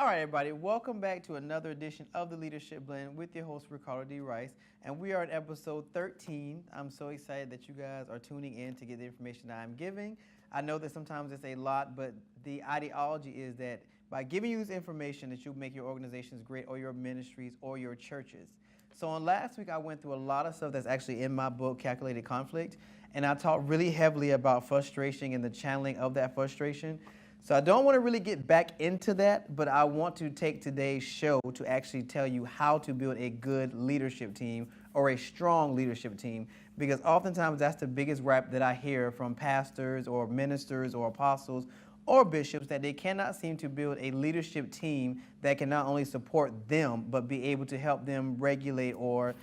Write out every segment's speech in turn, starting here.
All right, everybody, welcome back to another edition of the Leadership Blend with your host, Ricardo D. Rice. And we are at episode 13. I'm so excited that you guys are tuning in to get the information that I'm giving. I know that sometimes it's a lot, but the ideology is that by giving you this information that you'll make your organizations great or your ministries or your churches. So on last week, I went through a lot of stuff that's actually in my book, Calculated Conflict, and I talked really heavily about frustration and the channeling of that frustration. So I don't want to really get back into that, but I want to take today's show to actually tell you how to build a good leadership team or a strong leadership team, because oftentimes that's the biggest rap that I hear from pastors or ministers or apostles or bishops, that they cannot seem to build a leadership team that can not only support them, but be able to help them regulate or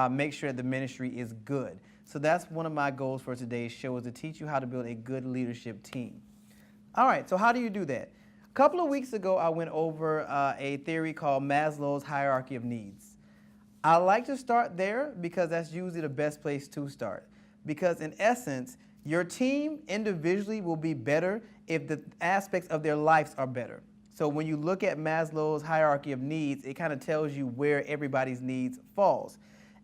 make sure that the ministry is good. So that's one of my goals for today's show, is to teach you how to build a good leadership team. All right, so how do you do that? A couple of weeks ago, I went over a theory called Maslow's hierarchy of needs. I like to start there because that's usually the best place to start. Because in essence, your team individually will be better if the aspects of their lives are better. So when you look at Maslow's hierarchy of needs, it kind of tells you where everybody's needs falls.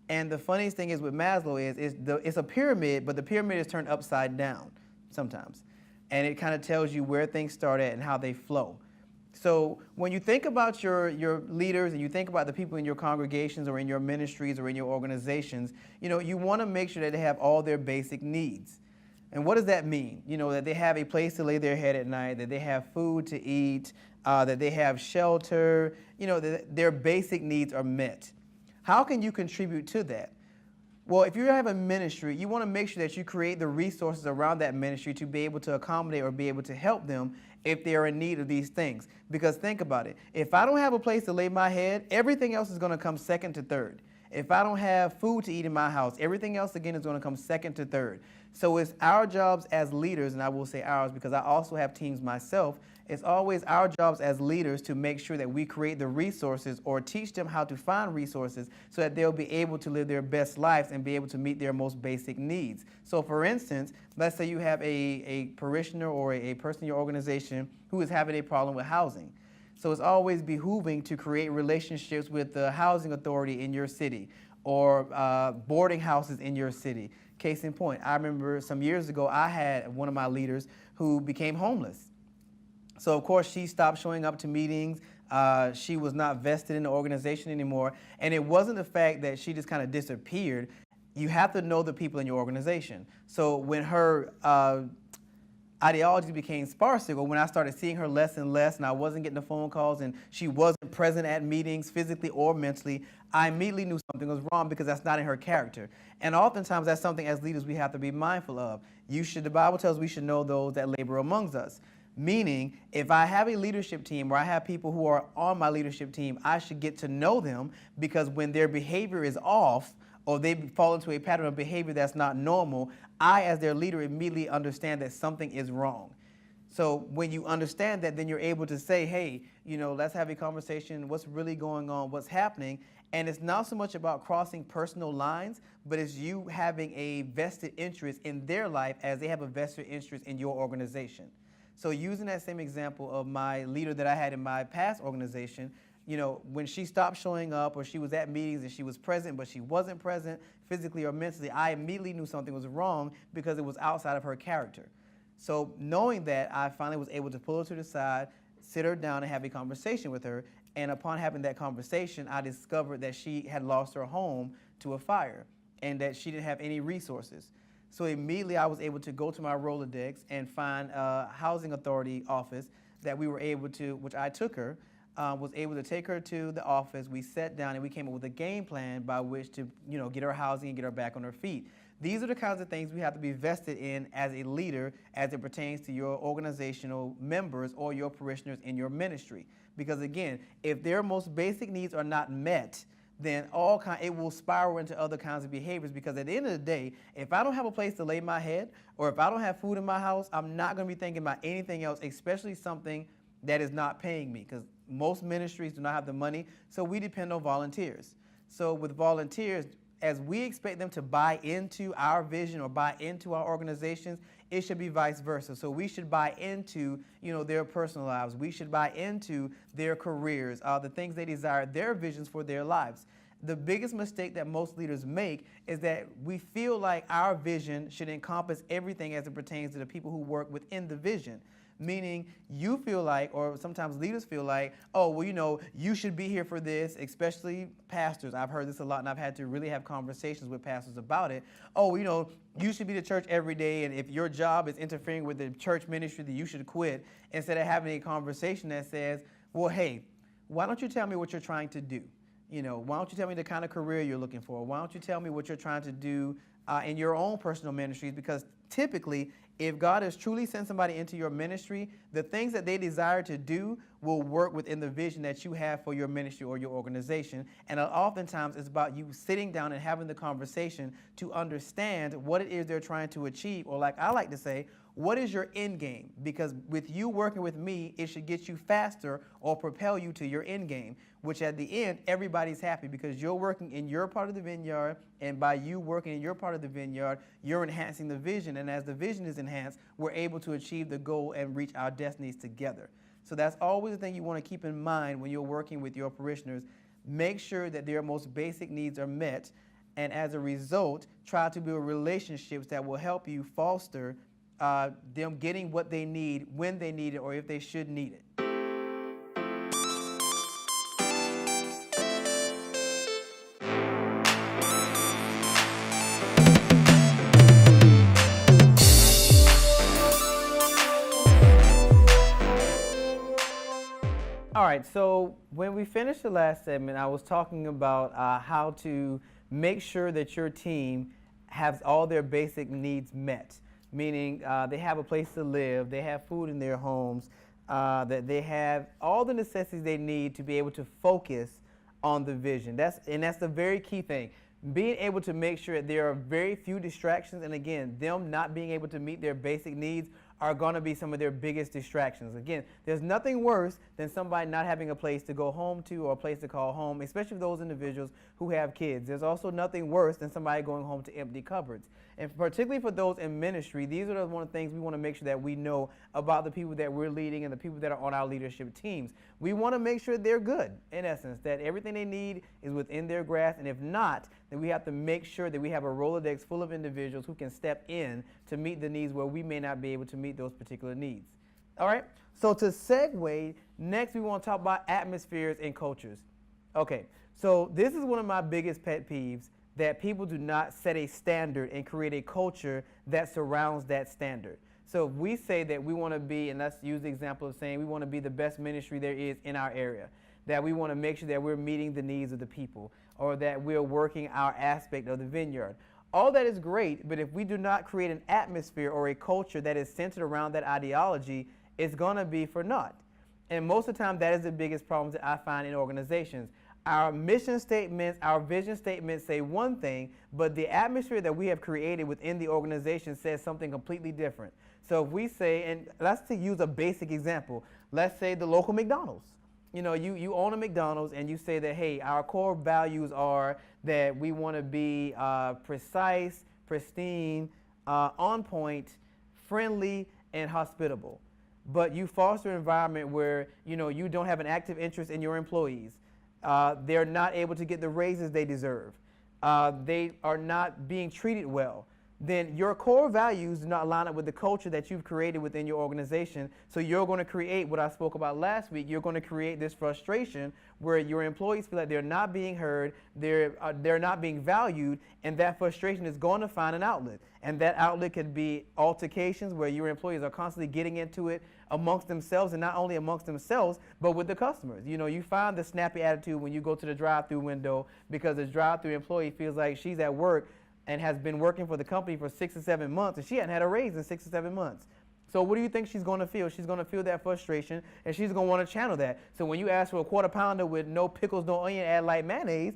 And the funniest thing is with Maslow is it's a pyramid, but the pyramid is turned upside down sometimes. And it kind of tells you where things start at and how they flow. So when you think about your leaders and you think about the people in your congregations or in your ministries or in your organizations, you want to make sure that they have all their basic needs. And what does that mean? That they have a place to lay their head at night, that they have food to eat, that they have shelter, that their basic needs are met. How can you contribute to that? Well, if you have a ministry, you want to make sure that you create the resources around that ministry to be able to accommodate or be able to help them if they are in need of these things. Because think about it. If I don't have a place to lay my head, everything else is going to come second to third. If I don't have food to eat in my house, everything else again is going to come second to third. So it's our jobs as leaders, and I will say ours because I also have teams myself, it's always our jobs as leaders to make sure that we create the resources or teach them how to find resources so that they'll be able to live their best lives and be able to meet their most basic needs. So for instance, let's say you have a parishioner or a person in your organization who is having a problem with housing. So it's always behooving to create relationships with the housing authority in your city or boarding houses in your city. Case in point, I remember some years ago, I had one of my leaders who became homeless. So, of course, she stopped showing up to meetings. She was not vested in the organization anymore. And it wasn't the fact that she just kind of disappeared. You have to know the people in your organization. So when her ideology became sparse, or when I started seeing her less and less and I wasn't getting the phone calls and she wasn't present at meetings physically or mentally, I immediately knew something was wrong because that's not in her character. And oftentimes that's something as leaders we have to be mindful of. The Bible tells us we should know those that labor amongst us. Meaning, if I have a leadership team or I have people who are on my leadership team, I should get to know them, because when their behavior is off or they fall into a pattern of behavior that's not normal, I, as their leader, immediately understand that something is wrong. So when you understand that, then you're able to say, hey, let's have a conversation. What's really going on? What's happening? And it's not so much about crossing personal lines, but it's you having a vested interest in their life as they have a vested interest in your organization. So using that same example of my leader that I had in my past organization, when she stopped showing up or she was at meetings and she was present but she wasn't present physically or mentally, I immediately knew something was wrong because it was outside of her character. So knowing that, I finally was able to pull her to the side, sit her down and have a conversation with her. And upon having that conversation, I discovered that she had lost her home to a fire and that she didn't have any resources. So immediately I was able to go to my Rolodex and find a housing authority office that we were able to, which I took her, was able to take her to the office. We sat down and we came up with a game plan by which to, get her housing and get her back on her feet. These are the kinds of things we have to be vested in as a leader as it pertains to your organizational members or your parishioners in your ministry. Because again, if their most basic needs are not met, then it will spiral into other kinds of behaviors, because at the end of the day, if I don't have a place to lay my head or if I don't have food in my house, I'm not going to be thinking about anything else, especially something that is not paying me, because most ministries do not have the money, so we depend on volunteers. So with volunteers, as we expect them to buy into our vision or buy into our organizations, it should be vice versa. So we should buy into, their personal lives. We should buy into their careers, the things they desire, their visions for their lives. The biggest mistake that most leaders make is that we feel like our vision should encompass everything as it pertains to the people who work within the vision. Meaning you feel like, or sometimes leaders feel like, oh, well, you should be here for this, especially pastors. I've heard this a lot, and I've had to really have conversations with pastors about it. Oh, you should be to church every day, and if your job is interfering with the church ministry, then you should quit, instead of having a conversation that says, well, hey, why don't you tell me what you're trying to do? Why don't you tell me the kind of career you're looking for? Why don't you tell me what you're trying to do in your own personal ministries? Because typically, if God has truly sent somebody into your ministry, the things that they desire to do will work within the vision that you have for your ministry or your organization. And oftentimes, it's about you sitting down and having the conversation to understand what it is they're trying to achieve, or like I like to say, what is your end game? Because with you working with me, it should get you faster or propel you to your end game, which at the end, everybody's happy because you're working in your part of the vineyard, and by you working in your part of the vineyard, you're enhancing the vision. And as the vision is enhanced, we're able to achieve the goal and reach our destinies together. So that's always the thing you want to keep in mind when you're working with your parishioners. Make sure that their most basic needs are met, and as a result, try to build relationships that will help you foster them getting what they need, when they need it, or if they should need it. All right, so when we finished the last segment, I was talking about how to make sure that your team has all their basic needs met. Meaning they have a place to live, they have food in their homes, that they have all the necessities they need to be able to focus on the vision. That's the very key thing. Being able to make sure that there are very few distractions, and again, them not being able to meet their basic needs are going to be some of their biggest distractions. Again, there's nothing worse than somebody not having a place to go home to or a place to call home, especially those individuals who have kids. There's also nothing worse than somebody going home to empty cupboards. And particularly for those in ministry, these are one of the things we want to make sure that we know about the people that we're leading and the people that are on our leadership teams. We want to make sure they're good, in essence, that everything they need is within their grasp. And if not, then we have to make sure that we have a Rolodex full of individuals who can step in to meet the needs where we may not be able to meet those particular needs. All right, so to segue, next we want to talk about atmospheres and cultures. Okay, so this is one of my biggest pet peeves, that people do not set a standard and create a culture that surrounds that standard. So if we say that we want to be, and let's use the example of saying we want to be the best ministry there is in our area, that we want to make sure that we're meeting the needs of the people, or that we're working our aspect of the vineyard. All that is great, but if we do not create an atmosphere or a culture that is centered around that ideology, it's going to be for naught. And most of the time, that is the biggest problem that I find in organizations. Our mission statements, our vision statements say one thing, but the atmosphere that we have created within the organization says something completely different. So if we say, and let's use a basic example, let's say the local McDonald's. You own a McDonald's and you say that, hey, our core values are that we want to be precise, pristine, on point, friendly, and hospitable. But you foster an environment where, you don't have an active interest in your employees. They're not able to get the raises they deserve. They are not being treated well. Then your core values do not line up with the culture that you've created within your organization. So you're going to create what I spoke about last week. You're going to create this frustration where your employees feel like they're not being heard, they're not being valued, and that frustration is going to find an outlet. And that outlet could be altercations where your employees are constantly getting into it amongst themselves, and not only amongst themselves, but with the customers. You find the snappy attitude when you go to the drive-through window because the drive-through employee feels like she's at work and has been working for the company for 6 or 7 months, and she hadn't had a raise in 6 or 7 months. So what do you think she's going to feel? She's going to feel that frustration, and she's going to want to channel that. So when you ask for a quarter pounder with no pickles, no onion, add light mayonnaise,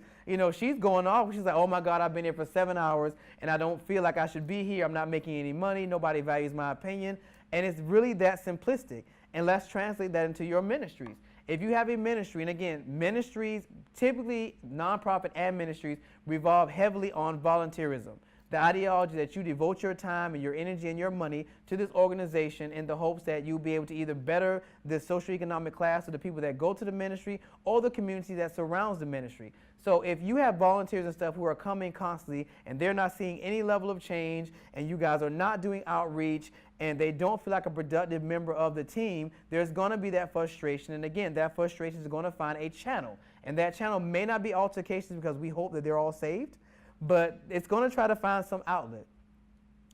she's going off. She's like, oh my God, I've been here for 7 hours, and I don't feel like I should be here. I'm not making any money. Nobody values my opinion. And it's really that simplistic. And let's translate that into your ministries. If you have a ministry, and again, ministries, typically nonprofit and ministries, revolve heavily on volunteerism. The ideology that you devote your time and your energy and your money to this organization in the hopes that you'll be able to either better the socioeconomic class of the people that go to the ministry or the community that surrounds the ministry. So if you have volunteers and stuff who are coming constantly and they're not seeing any level of change and you guys are not doing outreach and they don't feel like a productive member of the team, there's going to be that frustration. And again, that frustration is going to find a channel. And that channel may not be altercations because we hope that they're all saved, but it's going to try to find some outlet.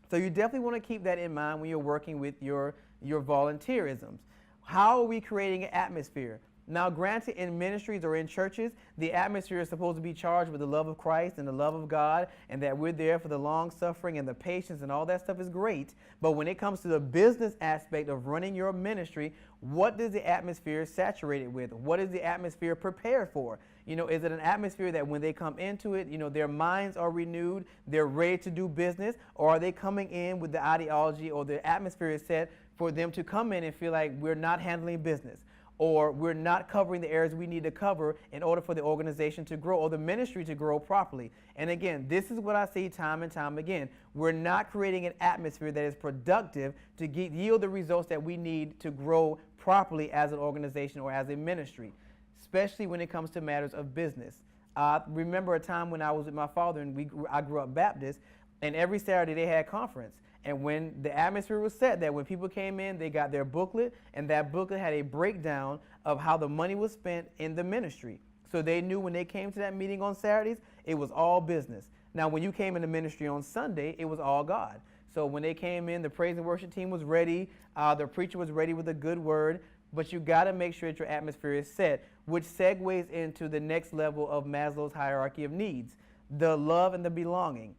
So you definitely want to keep that in mind when you're working with your volunteerisms. How are we creating an atmosphere? Now, granted, in ministries or in churches, the atmosphere is supposed to be charged with the love of Christ and the love of God, and that we're there for the long suffering and the patience and all that stuff is great. But when it comes to the business aspect of running your ministry, what does the atmosphere saturate it with? What is the atmosphere prepared for? You know, is it an atmosphere that when they come into it, you know, their minds are renewed, they're ready to do business, or are they coming in with the ideology or the atmosphere is set for them to come in and feel like we're not handling business, or we're not covering the areas we need to cover in order for the organization to grow or the ministry to grow properly? And again, this is what I see time and time again. We're not creating an atmosphere that is productive to yield the results that we need to grow properly as an organization or as a ministry, especially when it comes to matters of business. I remember a time when I was with my father and I grew up Baptist, and every Saturday they had conference. And when the atmosphere was set, that when people came in, they got their booklet, and that booklet had a breakdown of how the money was spent in the ministry. So they knew when they came to that meeting on Saturdays, it was all business. Now, when you came into ministry on Sunday, it was all God. So when they came in, the praise and worship team was ready, the preacher was ready with a good word, but you got to make sure that your atmosphere is set, which segues into the next level of Maslow's hierarchy of needs, the love and the belonging.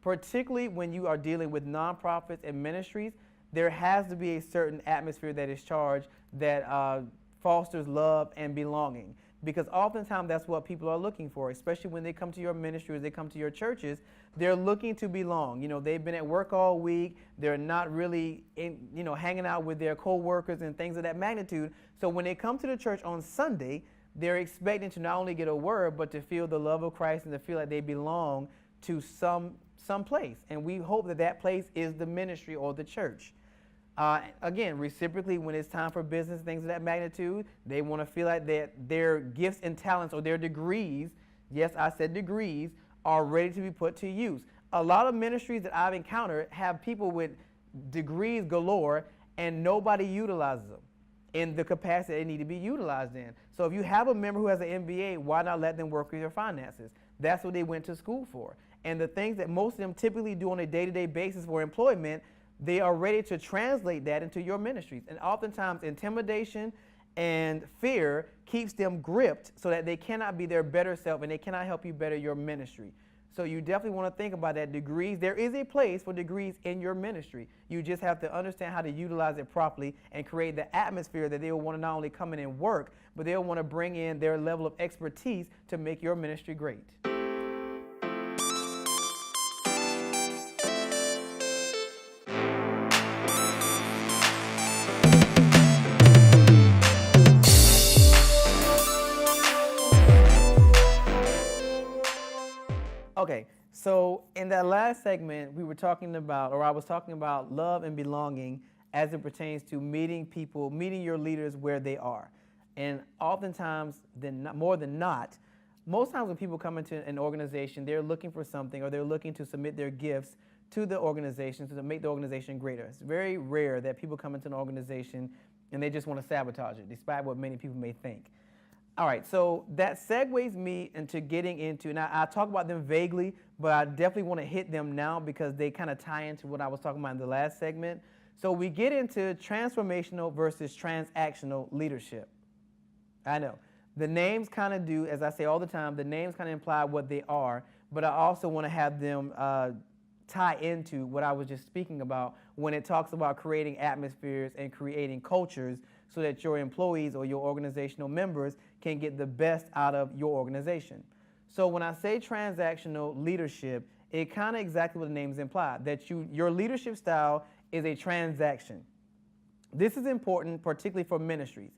Particularly when you are dealing with nonprofits and ministries, there has to be a certain atmosphere that is charged that fosters love and belonging. Because oftentimes that's what people are looking for, especially when they come to your ministry or they come to your churches. They're looking to belong. You know, they've been at work all week. They're not really hanging out with their co-workers and things of that magnitude. So when they come to the church on Sunday, they're expecting to not only get a word, but to feel the love of Christ and to feel like they belong to some place. And we hope that that place is the ministry or the church. Again, reciprocally, when it's time for business, things of that magnitude, they want to feel like that their gifts and talents or their degrees, yes, I said degrees, are ready to be put to use. A lot of ministries that I've encountered have people with degrees galore and nobody utilizes them in the capacity they need to be utilized in. So if you have a member who has an MBA, why not let them work with your finances? That's what they went to school for. And the things that most of them typically do on a day-to-day basis for employment, they are ready to translate that into your ministries. And oftentimes intimidation and fear keeps them gripped so that they cannot be their better self and they cannot help you better your ministry. So you definitely want to think about that. Degrees, there is a place for degrees in your ministry. You just have to understand how to utilize it properly and create the atmosphere that they will want to not only come in and work, but they'll want to bring in their level of expertise to make your ministry great. Okay, so in that last segment, we were talking about, or I was talking about love and belonging as it pertains to meeting people, meeting your leaders where they are. And oftentimes, more than not, most times when people come into an organization, they're looking for something or they're looking to submit their gifts to the organization to make the organization greater. It's very rare that people come into an organization and they just want to sabotage it, despite what many people may think. All right, so that segues me into getting into, now I talk about them vaguely, but I definitely want to hit them now because they kind of tie into what I was talking about in the last segment. So we get into transformational versus transactional leadership. I know, the names kind of do, as I say all the time, the names kind of imply what they are, but I also want to have them tie into what I was just speaking about when it talks about creating atmospheres and creating cultures so that your employees or your organizational members can get the best out of your organization. So when I say transactional leadership, it kind of exactly what the names imply, that your leadership style is a transaction. This is important, particularly for ministries,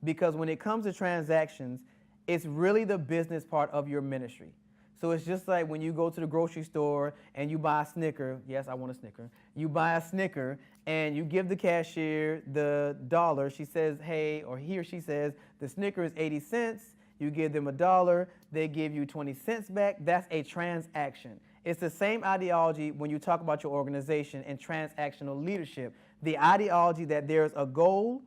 because when it comes to transactions, it's really the business part of your ministry. So it's just like when you go to the grocery store and you buy a Snicker. Yes, I want a Snicker. You buy a Snicker and you give the cashier the dollar. She says, hey, or he or she says, the Snicker is 80 cents. You give them $1. They give you 20 cents back. That's a transaction. It's the same ideology when you talk about your organization and transactional leadership. The ideology that there's a goal,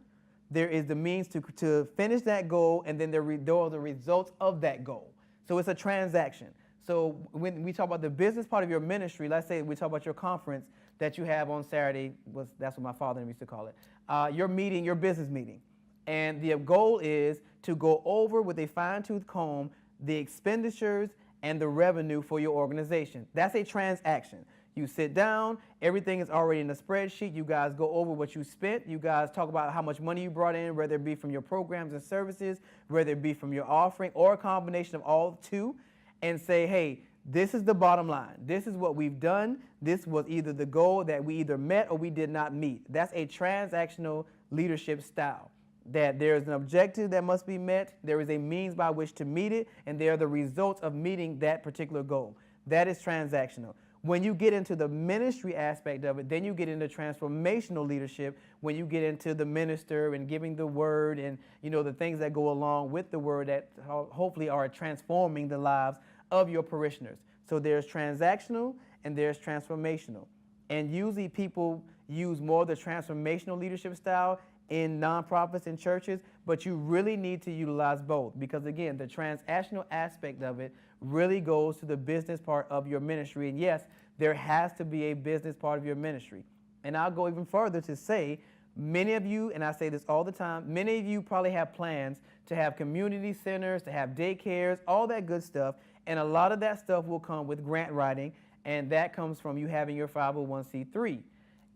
there is the means to finish that goal, and then there are the results of that goal. So it's a transaction. So when we talk about the business part of your ministry, let's say we talk about your conference that you have on Saturday, that's what my father used to call it, your meeting, your business meeting. And the goal is to go over with a fine-tooth comb the expenditures and the revenue for your organization. That's a transaction. You sit down, everything is already in a spreadsheet. You guys go over what you spent. You guys talk about how much money you brought in, whether it be from your programs and services, whether it be from your offering, or a combination of all two, and say, hey, this is the bottom line. This is what we've done. This was either the goal that we either met or we did not meet. That's a transactional leadership style. That there is an objective that must be met, there is a means by which to meet it, and there are the results of meeting that particular goal. That is transactional. When you get into the ministry aspect of it, then you get into transformational leadership, when you get into the minister and giving the word and the things that go along with the word that hopefully are transforming the lives of your parishioners. So there's transactional and there's transformational. And usually people use more of the transformational leadership style in nonprofits and churches, but you really need to utilize both, because again, the transactional aspect of it really goes to the business part of your ministry. And yes, there has to be a business part of your ministry. And I'll go even further to say, many of you, and I say this all the time, many of you probably have plans to have community centers, to have daycares, all that good stuff, and a lot of that stuff will come with grant writing, and that comes from you having your 501c3.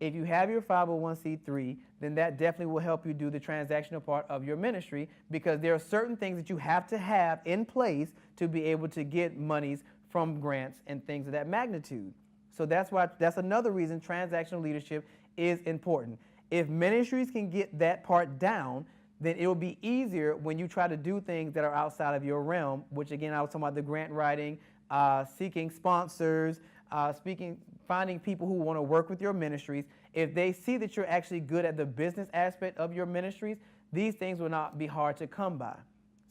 If you have your 501c3, then that definitely will help you do the transactional part of your ministry, because there are certain things that you have to have in place to be able to get monies from grants and things of that magnitude. So that's another reason transactional leadership is important. If ministries can get that part down, then it will be easier when you try to do things that are outside of your realm, which again, I was talking about the grant writing, seeking sponsors, finding people who want to work with your ministries. If they see that you're actually good at the business aspect of your ministries, these things will not be hard to come by.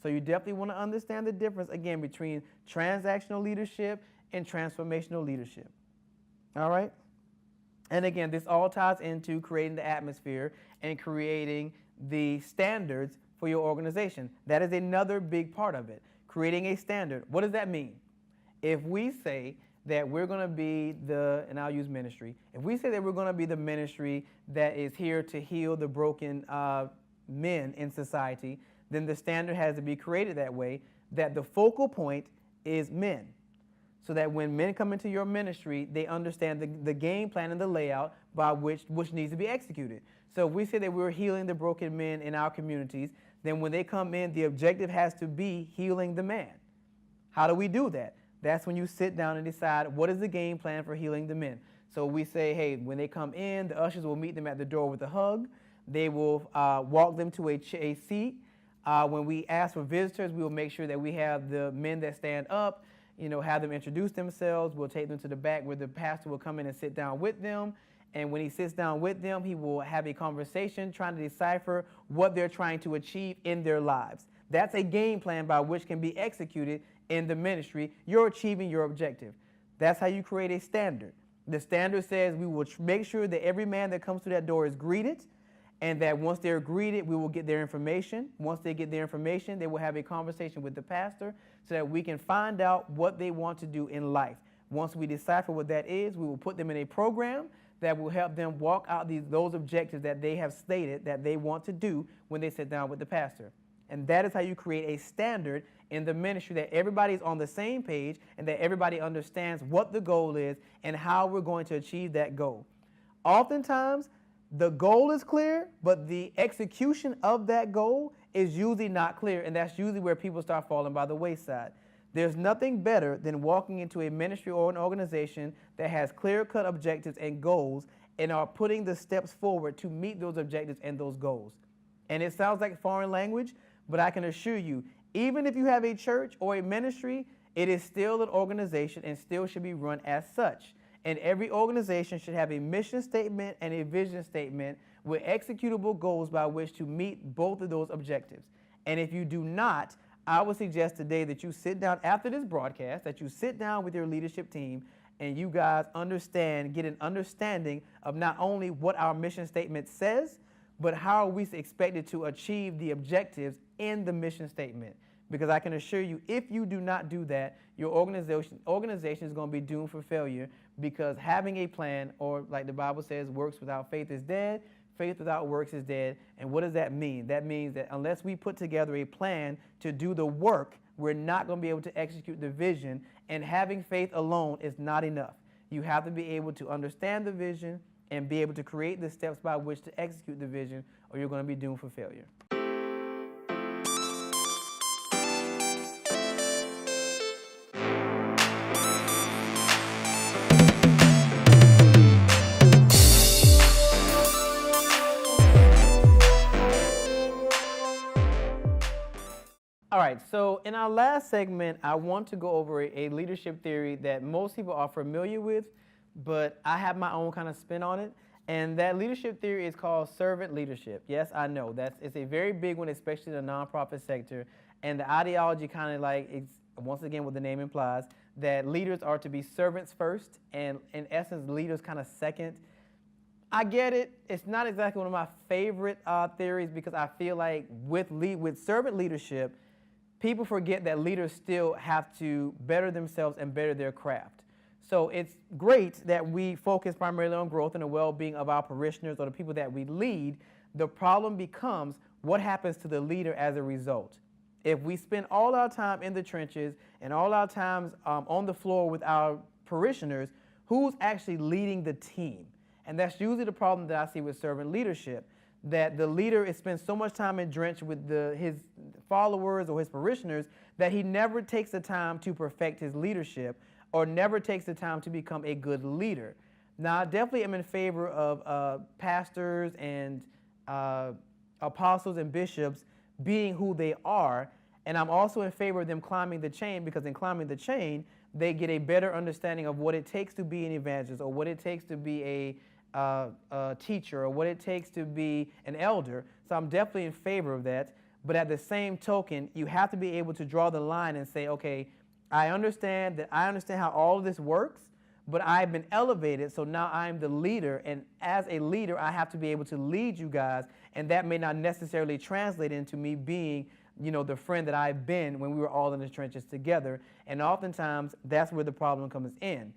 So you definitely want to understand the difference, again, between transactional leadership and transformational leadership. All right? And again, this all ties into creating the atmosphere and creating the standards for your organization. That is another big part of it. Creating a standard. What does that mean? If we say that we're going to be and I'll use ministry, if we say that we're going to be the ministry that is here to heal the broken men in society, then the standard has to be created that way, that the focal point is men. So that when men come into your ministry, they understand the game plan and the layout by which needs to be executed. So if we say that we're healing the broken men in our communities, then when they come in, the objective has to be healing the man. How do we do that? That's when you sit down and decide what is the game plan for healing the men. So we say, hey, when they come in, the ushers will meet them at the door with a hug. They will walk them to a seat. When we ask for visitors, we will make sure that we have the men that stand up, have them introduce themselves. We'll take them to the back where the pastor will come in and sit down with them. And when he sits down with them, he will have a conversation trying to decipher what they're trying to achieve in their lives. That's a game plan by which can be executed in the ministry. You're achieving your objective. That's how you create a standard. The standard says we will make sure that every man that comes through that door is greeted, and that once they're greeted, we will get their information. Once they get their information, they will have a conversation with the pastor so that we can find out what they want to do in life. Once we decipher what that is, we will put them in a program that will help them walk out those objectives that they have stated that they want to do when they sit down with the pastor. And that is how you create a standard in the ministry, that everybody's on the same page and that everybody understands what the goal is and how we're going to achieve that goal. Oftentimes, the goal is clear, but the execution of that goal is usually not clear, and that's usually where people start falling by the wayside. There's nothing better than walking into a ministry or an organization that has clear-cut objectives and goals and are putting the steps forward to meet those objectives and those goals. And it sounds like foreign language, but I can assure you, even if you have a church or a ministry, it is still an organization and still should be run as such. And every organization should have a mission statement and a vision statement with executable goals by which to meet both of those objectives. And if you do not, I would suggest today that you sit down after this broadcast, that you sit down with your leadership team and you guys get an understanding of not only what our mission statement says, but how are we expected to achieve the objectives in the mission statement. Because I can assure you, if you do not do that, your organization is going to be doomed for failure, because having a plan, or like the Bible says, works without faith is dead, faith without works is dead. And what does that mean? That means that unless we put together a plan to do the work, we're not going to be able to execute the vision, and having faith alone is not enough. You have to be able to understand the vision and be able to create the steps by which to execute the vision, or you're going to be doomed for failure. All right, so in our last segment, I want to go over a leadership theory that most people are familiar with, but I have my own kind of spin on it. And that leadership theory is called servant leadership. Yes, I know, it's a very big one, especially in the nonprofit sector. And the ideology kind of like, once again, what the name implies, that leaders are to be servants first, and in essence, leaders kind of second. I get it. It's not exactly one of my favorite theories, because I feel like with servant leadership, people forget that leaders still have to better themselves and better their craft. So it's great that we focus primarily on growth and the well-being of our parishioners or the people that we lead. The problem becomes what happens to the leader as a result. If we spend all our time in the trenches and all our times on the floor with our parishioners, who's actually leading the team? And that's usually the problem that I see with servant leadership, that the leader spends so much time drenched with his followers or his parishioners that he never takes the time to perfect his leadership, or never takes the time to become a good leader. Now, I definitely am in favor of pastors and apostles and bishops being who they are, and I'm also in favor of them climbing the chain, because in climbing the chain, they get a better understanding of what it takes to be an evangelist, or what it takes to be a teacher, or what it takes to be an elder. So I'm definitely in favor of that. But at the same token, you have to be able to draw the line and say, okay, I understand how all of this works, but I've been elevated, so now I'm the leader, and as a leader, I have to be able to lead you guys, and that may not necessarily translate into me being, the friend that I've been when we were all in the trenches together, and oftentimes that's where the problem comes in.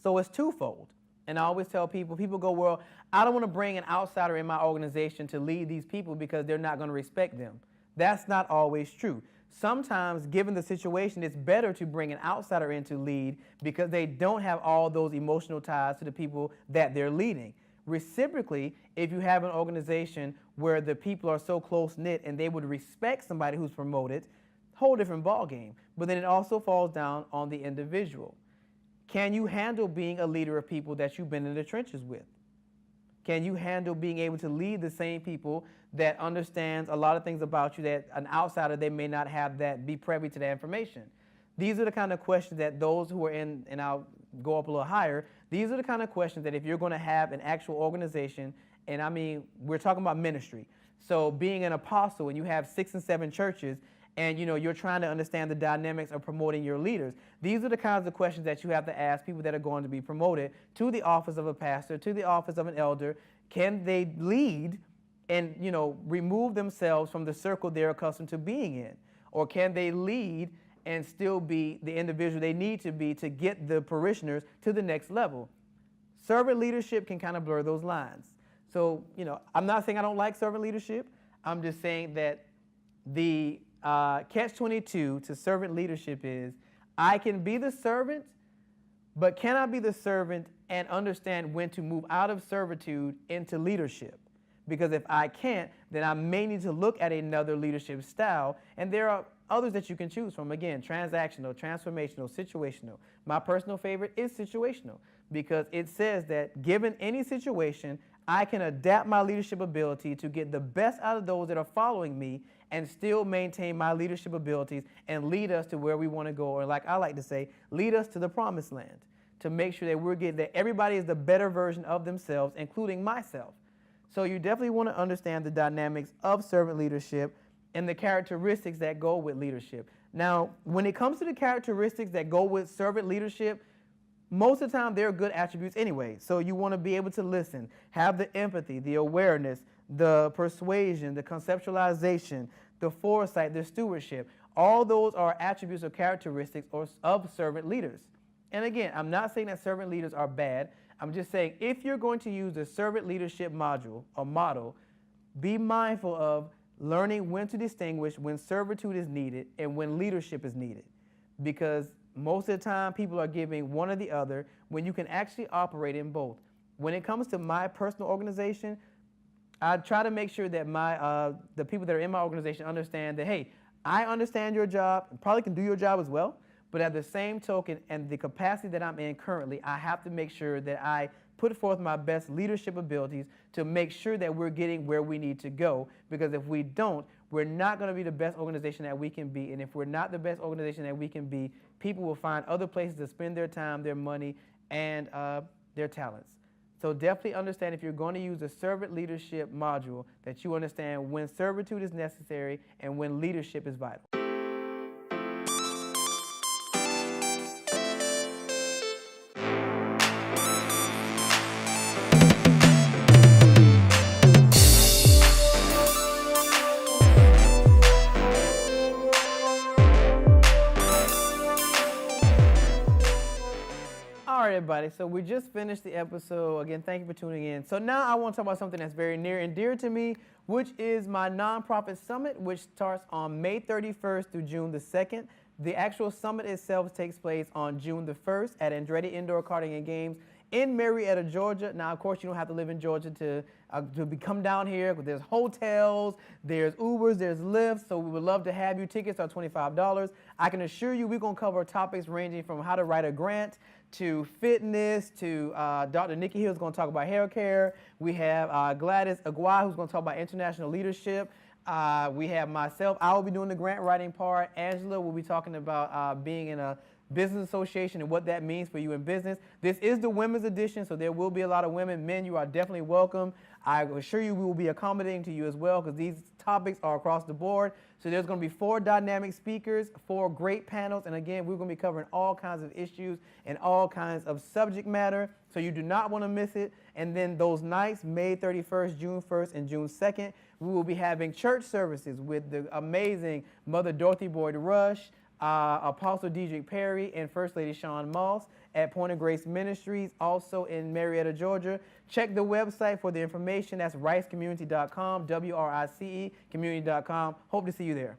So it's twofold. And I always tell people go, well, I don't want to bring an outsider in my organization to lead these people because they're not going to respect them. That's not always true. Sometimes, given the situation, it's better to bring an outsider in to lead because they don't have all those emotional ties to the people that they're leading. Reciprocally, if you have an organization where the people are so close-knit and they would respect somebody who's promoted, whole different ballgame. But then it also falls down on the individual. Can you handle being a leader of people that you've been in the trenches with? Can you handle being able to lead the same people that understands a lot of things about you that an outsider, they may not have be privy to that information? These are the kind of questions that those who are in, and I'll go up a little higher, these are the kind of questions that if you're going to have an actual organization, and I mean, we're talking about ministry. So being an apostle and you have 6 and 7 churches, and you're trying to understand the dynamics of promoting your leaders. These are the kinds of questions that you have to ask people that are going to be promoted to the office of a pastor, to the office of an elder. Can they lead and remove themselves from the circle they're accustomed to being in? Or can they lead and still be the individual they need to be to get the parishioners to the next level? Servant leadership can kind of blur those lines. So, I'm not saying I don't like servant leadership. I'm just saying that the catch-22 to servant leadership is, I can be the servant, but can I be the servant and understand when to move out of servitude into leadership? Because if I can't, then I may need to look at another leadership style, and there are others that you can choose from. Again, transactional, transformational, situational. My personal favorite is situational, because it says that given any situation, I can adapt my leadership ability to get the best out of those that are following me and still maintain my leadership abilities and lead us to where we want to go, or like I like to say, lead us to the promised land, to make sure that we're getting, that everybody is the better version of themselves, including myself. So you definitely want to understand the dynamics of servant leadership and the characteristics that go with leadership. Now, when it comes to the characteristics that go with servant leadership, most of the time they're good attributes anyway. So you want to be able to listen, have the empathy, the awareness, the persuasion, the conceptualization, the foresight, the stewardship. All those are attributes or characteristics of servant leaders. And again, I'm not saying that servant leaders are bad. I'm just saying if you're going to use the servant leadership module or model, be mindful of learning when to distinguish when servitude is needed and when leadership is needed. Because most of the time people are giving one or the other when you can actually operate in both. When it comes to my personal organization, I try to make sure that the people that are in my organization understand that, hey, I understand your job, and probably can do your job as well, but at the same token and the capacity that I'm in currently, I have to make sure that I put forth my best leadership abilities to make sure that we're getting where we need to go, because if we don't, we're not going to be the best organization that we can be, and if we're not the best organization that we can be, people will find other places to spend their time, their money, and their talents. So definitely understand, if you're going to use a servant leadership module, that you understand when servitude is necessary and when leadership is vital. All right, everybody, so we just finished the episode. Again, thank you for tuning in. So now I want to talk about something that's very near and dear to me, which is my nonprofit summit, which starts on May 31st through June the 2nd. The actual summit itself takes place on June the 1st at Andretti Indoor Karting and Games in Marietta, Georgia. Now, of course, you don't have to live in Georgia to come down here. There's hotels, there's Ubers, there's Lyfts, so we would love to have you. Tickets are $25. I can assure you we're going to cover topics ranging from how to write a grant to fitness to Dr. Nikki Hill is going to talk about hair care. We have Gladys Aguay, who's going to talk about international leadership. We have myself. I will be doing the grant writing part. Angela will be talking about being in a business association and what that means for you in business. This is the women's edition, so there will be a lot of women. Men, you are definitely welcome. I assure you we will be accommodating to you as well, because these topics are across the board. So there's going to be 4 dynamic speakers, 4 great panels, and again, we're going to be covering all kinds of issues and all kinds of subject matter, so you do not want to miss it. And then those nights, May 31st, June 1st, and June 2nd, we will be having church services with the amazing Mother Dorothy Boyd Rush, Apostle Dedrick Perry, and First Lady Sean Moss at Point of Grace Ministries, also in Marietta, Georgia. Check the website for the information. That's ricecommunity.com, WRICE community.com. Hope to see you there.